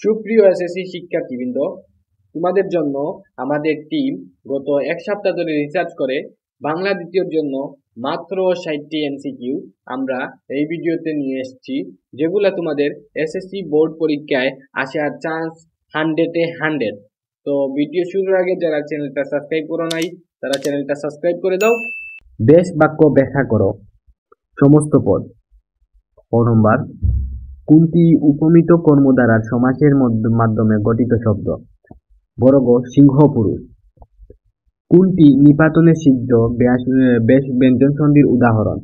সুপ্রিয় এসএসসি শিক্ষার্থীবৃন্দ, তোমাদের জন্য আমাদের টিম গত এক সপ্তাহ ধরে রিসার্চ করে বাংলা দ্বিতীয়র জন্য মাত্র 60টি এমসিকিউ আমরা এই ভিডিওতে নিয়ে এসেছি, যেগুলা তোমাদের এসএসসি বোর্ড পরীক্ষায় আসার চান্স 100-এ 100। তো ভিডিও শুরুর আগে যারা চ্যানেলটা সাবস্ক্রাইব করো নাই তারা চ্যানেলটা সাবস্ক্রাইব করে দাও। বেশ বাক্য ব্যাখ্যা করো। সমস্ত পদ। ক নম্বর, কোনটি উপমিত কর্মধারার সমাসের মাধ্যমে গঠিত শব্দ? বর্গ সিংহ পুরুষ। কোনটি নিপাতনে সিদ্ধ বেশ ব্যঞ্জন সন্ধির উদাহরণ?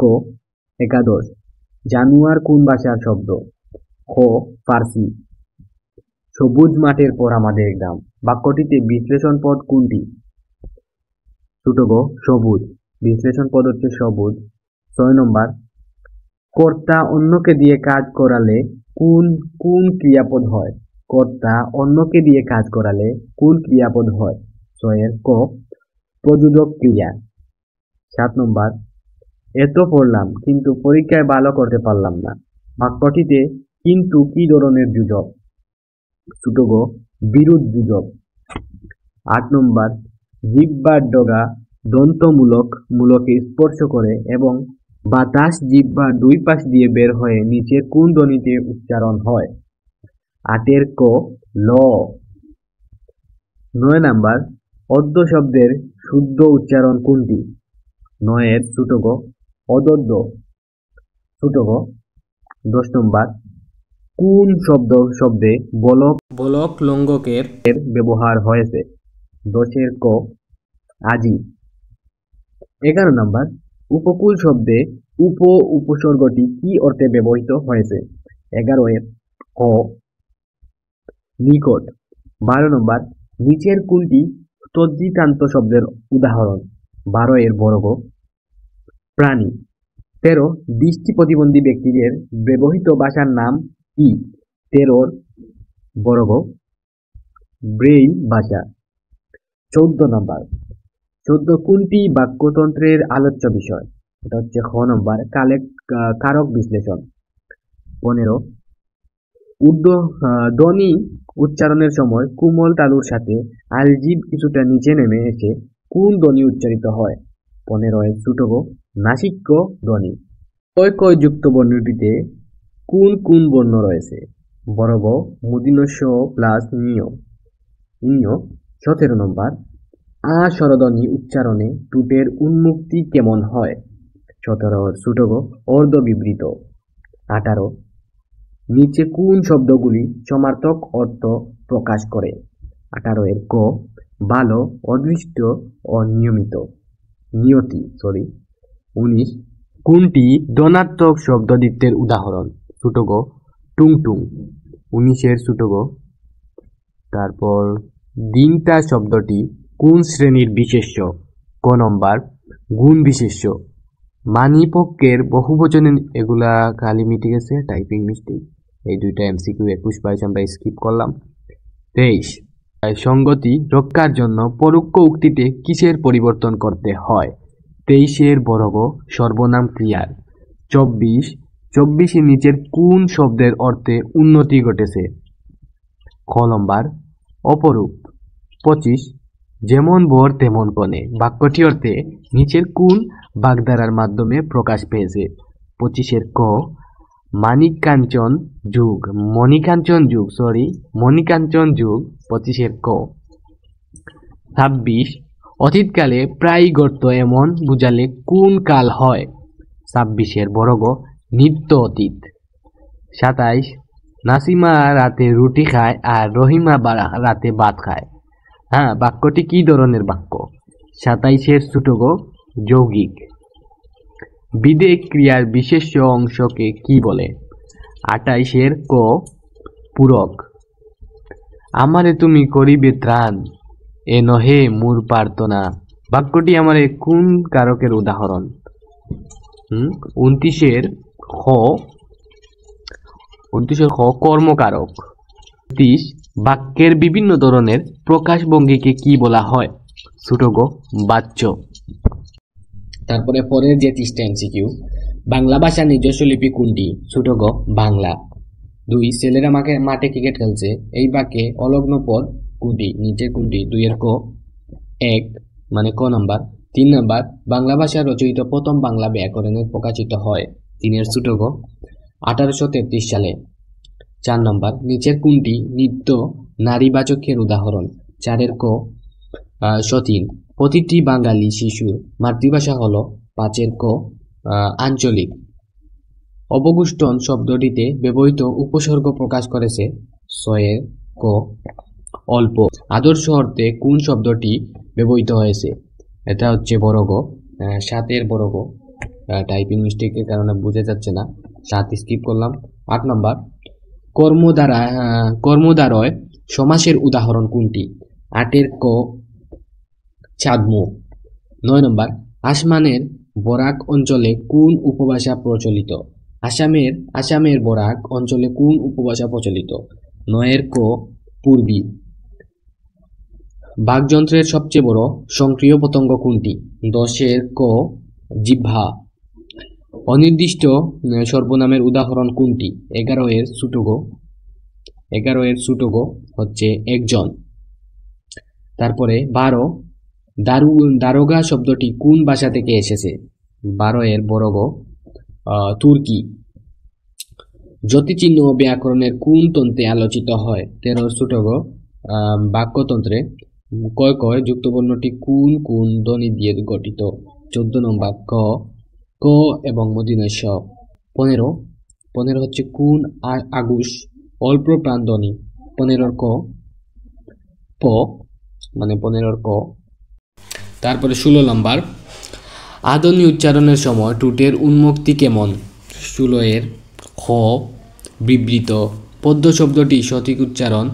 ক একাদশ। জানুয়ার কোন ভাষার শব্দ? খ ফার্সি। সবুজ মাঠের পর আমাদের গ্রাম বাক্যটিতে বিশ্লেষণ পদ কোনটি? ছোট গ সবুজ। বিশ্লেষণ পদ হচ্ছে সবুজ। 6 নম্বর, কর্তা অন্যকে দিয়ে কাজ করালে কোন কোন ক্রিয়াপদ হয়? কর্তা অন্যকে দিয়ে কাজ করালে কোন ক্রিয়াপদ হয়? 6 ক প্রযোজক ক্রিয়া। 7 নম্বর, এত পড়লাম কিন্তু পরীক্ষায় ভালো করতে পারলাম না বাক্যটিতে কিন্তু কি ধরনের যোজক? ছোট গ বিরোধ যোজক। 8 নম্বর, জিহ্বার ডগা দন্তমূলকে স্পর্শ করে এবং বাতাস জিহ্বার দুই পাশ দিয়ে বের হয়ে নিচে কোন ধ্বনিতে উচ্চারণ হয়? 8 ক ল। 9 নম্বর, অদ্য শব্দের শুদ্ধ উচ্চারণ কোনটি? 9 ছোট গ অদদ্য। ছোট গ। 10 নম্বর, কোন শব্দে বলক লঙ্ঘকের ব্যবহার হয়েছে? 10 ক আজি। 11 নম্বর, উপকূল শব্দে উপসর্গটি কি অর্থে ব্যবহৃত হয়েছে? 11 ক নিকট। 12 নম্বর, নিচের কোনটি তদ্ধিতান্ত শব্দের উদাহরণ? 12 বর্গ প্রাণী। 13 দৃষ্টি প্রতিবন্ধী ব্যক্তিদের ব্যবহৃত ভাষার নাম কি? 13 বর্গ ব্রেইল ভাষা। 14 নম্বর, 14 কোনটি বাক্যতন্ত্রের আলোচ্য বিষয়? এটা হচ্ছে খ নম্বর কারক বিশ্লেষণ। 15 ধ্বনি উচ্চারণের সময় কোমল তালুর সাথে আলজিভ কিছুটা নিচে নেমে এসে কোন ধ্বনি উচ্চারিত হয়? 15 ছোট গ নাসিক্য ধ্বনি। কয় যুক্ত বর্ণটিতে কোন কোন বর্ণ রয়েছে? বর্গ মূর্ধন্য ষ প্লাস ঞ। 17 নম্বর, আ স্বরধ্বনি উচ্চারণে ঠোঁটের উন্মুক্তি কেমন হয়? 17 ছোট গ অর্ধ বিবৃত। 18 নিচে কোন শব্দগুলি সমার্থক অর্থ প্রকাশ করে? 18 ক ভালো, অদৃষ্ট ও নিয়তি। 19 কোনটি ধনাত্মক শব্দদ্বিত্বের উদাহরণ? ছোট গ টুংটুং। 19 ছোট গ। তারপর দিনটা শব্দটি কোন শ্রেণীর বিশেষ্য? ক নম্বর গুণ বিশেষ্য। মানিপক্ষের বহুবচনে এগুলা খালি মিটে গেছে, টাইপিং মিস্টেক। এই দুইটা এমসিকিউ 21-22 আমরা স্কিপ করলাম। 23 সঙ্গতি রক্ষার জন্য পরোক্ষ উক্তিতে কিসের পরিবর্তন করতে হয়? 23 বর্গ সর্বনাম ক্রিয়ার। 24 নিচের কোন শব্দের অর্থে উন্নতি ঘটেছে? খ নম্বর অপরূপ। 25 যেমন বর তেমন কনে বাক্যটি অর্থে নিচের কোন বাগধারার মাধ্যমে প্রকাশ পেয়েছে? 25 ক মণিকাঞ্চন যুগ। 25 ক। 26 অতীতকালে প্রায় ঘটত এমন বুঝালে কোন কাল হয়? 26 বর্গ নিত্য অতীত। 27 নাসিমা রাতে রুটি খায় আর রহিমা রাতে ভাত খায়। বাক্যটি কি ধরনের বাক্য? 27 ছোট গ যৌগিক। বিদেক ক্রিয়ার বিশেষ্য অংশকে কি বলে? 28 ক পূরক। আমারে তুমি করিবে ত্রাণ এ নহে মোর প্রার্থনা বাক্যটি আমারে কোন কারকের উদাহরণ? 29 খ কর্মকারক। 30 বাক্যের বিভিন্ন ধরনের প্রকাশভঙ্গিকে কি বলা হয়? ছোট গ বাচ্য। তারপরে পরের যে 30টা এমসিকিউ, বাংলা ভাষার নিজস্ব লিপি কোনটি? ছোট গ বাংলা। 2 ছেলেরা মাঠে ক্রিকেট খেলছে, এই বাক্যে অলগ্ন পদ কোনটি? নিচের কোনটি? 2 এর ক 1 মানে ক নাম্বার। 3 নাম্বার বাংলা ভাষায় রচিত প্রথম বাংলা ব্যাকরণে প্রকাশিত হয়। 3 এর ছোট গ 1833 সালে। 4 নাম্বার নিচের কোনটি নিত্য নারীবাচকের উদাহরণ? 4 এর ক সতীন। প্রতিটি বাঙালি শিশুর মাতৃভাষা হলো 5 এর ক আঞ্চলিক। অবগুষ্ঠন শব্দটিতে ব্যবহৃত উপসর্গ প্রকাশ করেছে 6 এর ক অল্প। আদর্শ অর্থে কোন শব্দটি ব্যবহৃত হয়েছে? এটা হচ্ছে বড় গ 7 এর বড় গ। টাইপিং মিস্টেকের কারণে বোঝা যাচ্ছে না, 7 স্কিপ করলাম। 8 নাম্বার কর্মদ্বারয় সমাসের উদাহরণ কোনটি? 8 এর ক চাঁদমুখ। 9 নম্বর আসমানের বরাক অঞ্চলে কোন উপভাষা প্রচলিত? আসামের বরাক অঞ্চলে কোন উপভাষা প্রচলিত? 9 এর ক পূর্বী। বাকযন্ত্রের সবচেয়ে বড় সক্রিয় পতঙ্গ কোনটি? 10 এর ক জিহ্বা। অনির্দিষ্ট সর্বনামের উদাহরণ কোনটি? 11 এর ছোট গ হচ্ছে একজন। তারপরে 12 দারোগা শব্দটি কোন ভাষা থেকে এসেছে? 12 এর বড় গ তুর্কি। যতিচিহ্ন ব্যাকরণের কোন তন্ত্রে আলোচিত হয়? 13 ছোট গ বাক্যতন্ত্রে। কয় যুক্তবর্ণটি কোন কোন ধ্বনি দিয়ে গঠিত? 14 নম্বর ক এবং মূর্ধন্য ষ। 15 হচ্ছে কোন আগুষ অল্প প্রাণ ধ্বনি? 15 ক প মানে 15 ক। তারপরে 16 নম্বর আদনি উচ্চারণের সময় ঠোঁটের উন্মুক্তি কেমন? 16 এর খ বিবৃত। পদ্য শব্দটি সঠিক উচ্চারণ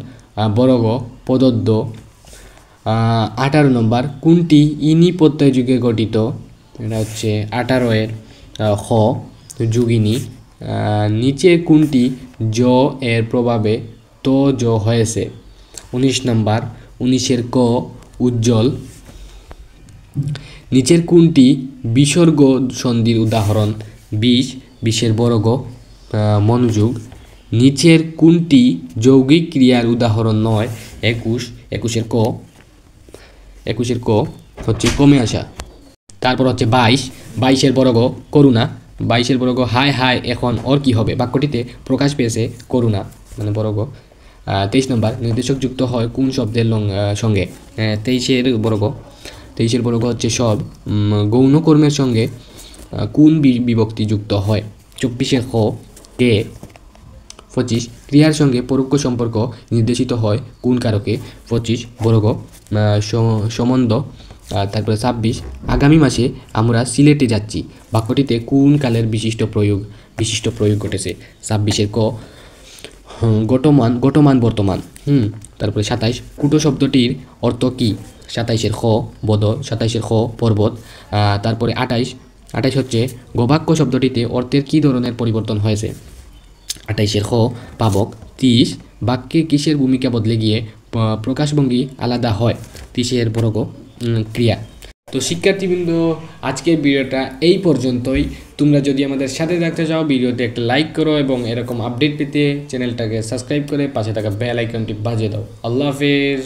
বড় গ পদদ্য। 18 নম্বর কোনটি ইনি প্রত্যয় যুগে গঠিত? এটা হচ্ছে 18 এর খ যুগিনী। নিচে কোনটি জ এর প্রভাবে তো জ হয়েছে? 19 নম্বর 19 এর ক উজ্জ্বল। নিচের কোনটি বিসর্গ সন্ধির উদাহরণ? 20 এর বড় গ মনোযোগ। নিচের কোনটি যৌগিক ক্রিয়ার উদাহরণ নয়? 21 এর ক হচ্ছে কমে আসা। তারপর হচ্ছে 22 এর বড় গ করুণা। 22 এর বড় গ হায় হায় এখন ওর কি হবে? বাক্যটিতে প্রকাশ পেয়েছে করুণা মানে বড় গ। 23 নম্বর নির্দেশক যুক্ত হয় কোন শব্দের সঙ্গে? 23 এর বড় গ হচ্ছে সব। গৌণ কর্মের সঙ্গে কোন বিভক্তি যুক্ত হয়? 24 এর খ কে। 25 ক্রিয়ার সঙ্গে পরোক্ষ সম্পর্ক নির্দেশিত হয় কোন কারকে? 25 বড় গ সম্বন্ধ। তারপরে 26 আগামী মাসে আমরা সিলেটে যাচ্ছি। বাক্যটিতে কোন কালের বিশিষ্ট প্রয়োগ ঘটেছে? 26 এর ক গতমান বর্তমান। তারপরে 27 কুটো শব্দটির অর্থ কি? 27 এর খ বদ। 27 এর খ পর্বত। তারপরে 28 হচ্ছে গবাক্য শব্দটিতে অর্থের কি ধরনের পরিবর্তন হয়েছে? 28 এর খ পাবক। 30 বাক্যে কিসের ভূমিকা বদলে গিয়ে প্রকাশভঙ্গি আলাদা হয়? 30 এর বড় গ ক্রিয়া। তো শিক্ষার্থীবৃন্দ আজকের ভিডিওটা এই পর্যন্তই। তোমরা যদি আমাদের সাথে থাকতে চাও ভিডিওতে একটা লাইক করো এবং এরকম আপডেট পেতে চ্যানেলটাকে সাবস্ক্রাইব করে পাশে থাকা বেল আইকনটি বাজিয়ে দাও। আল্লাহ হাফেজ।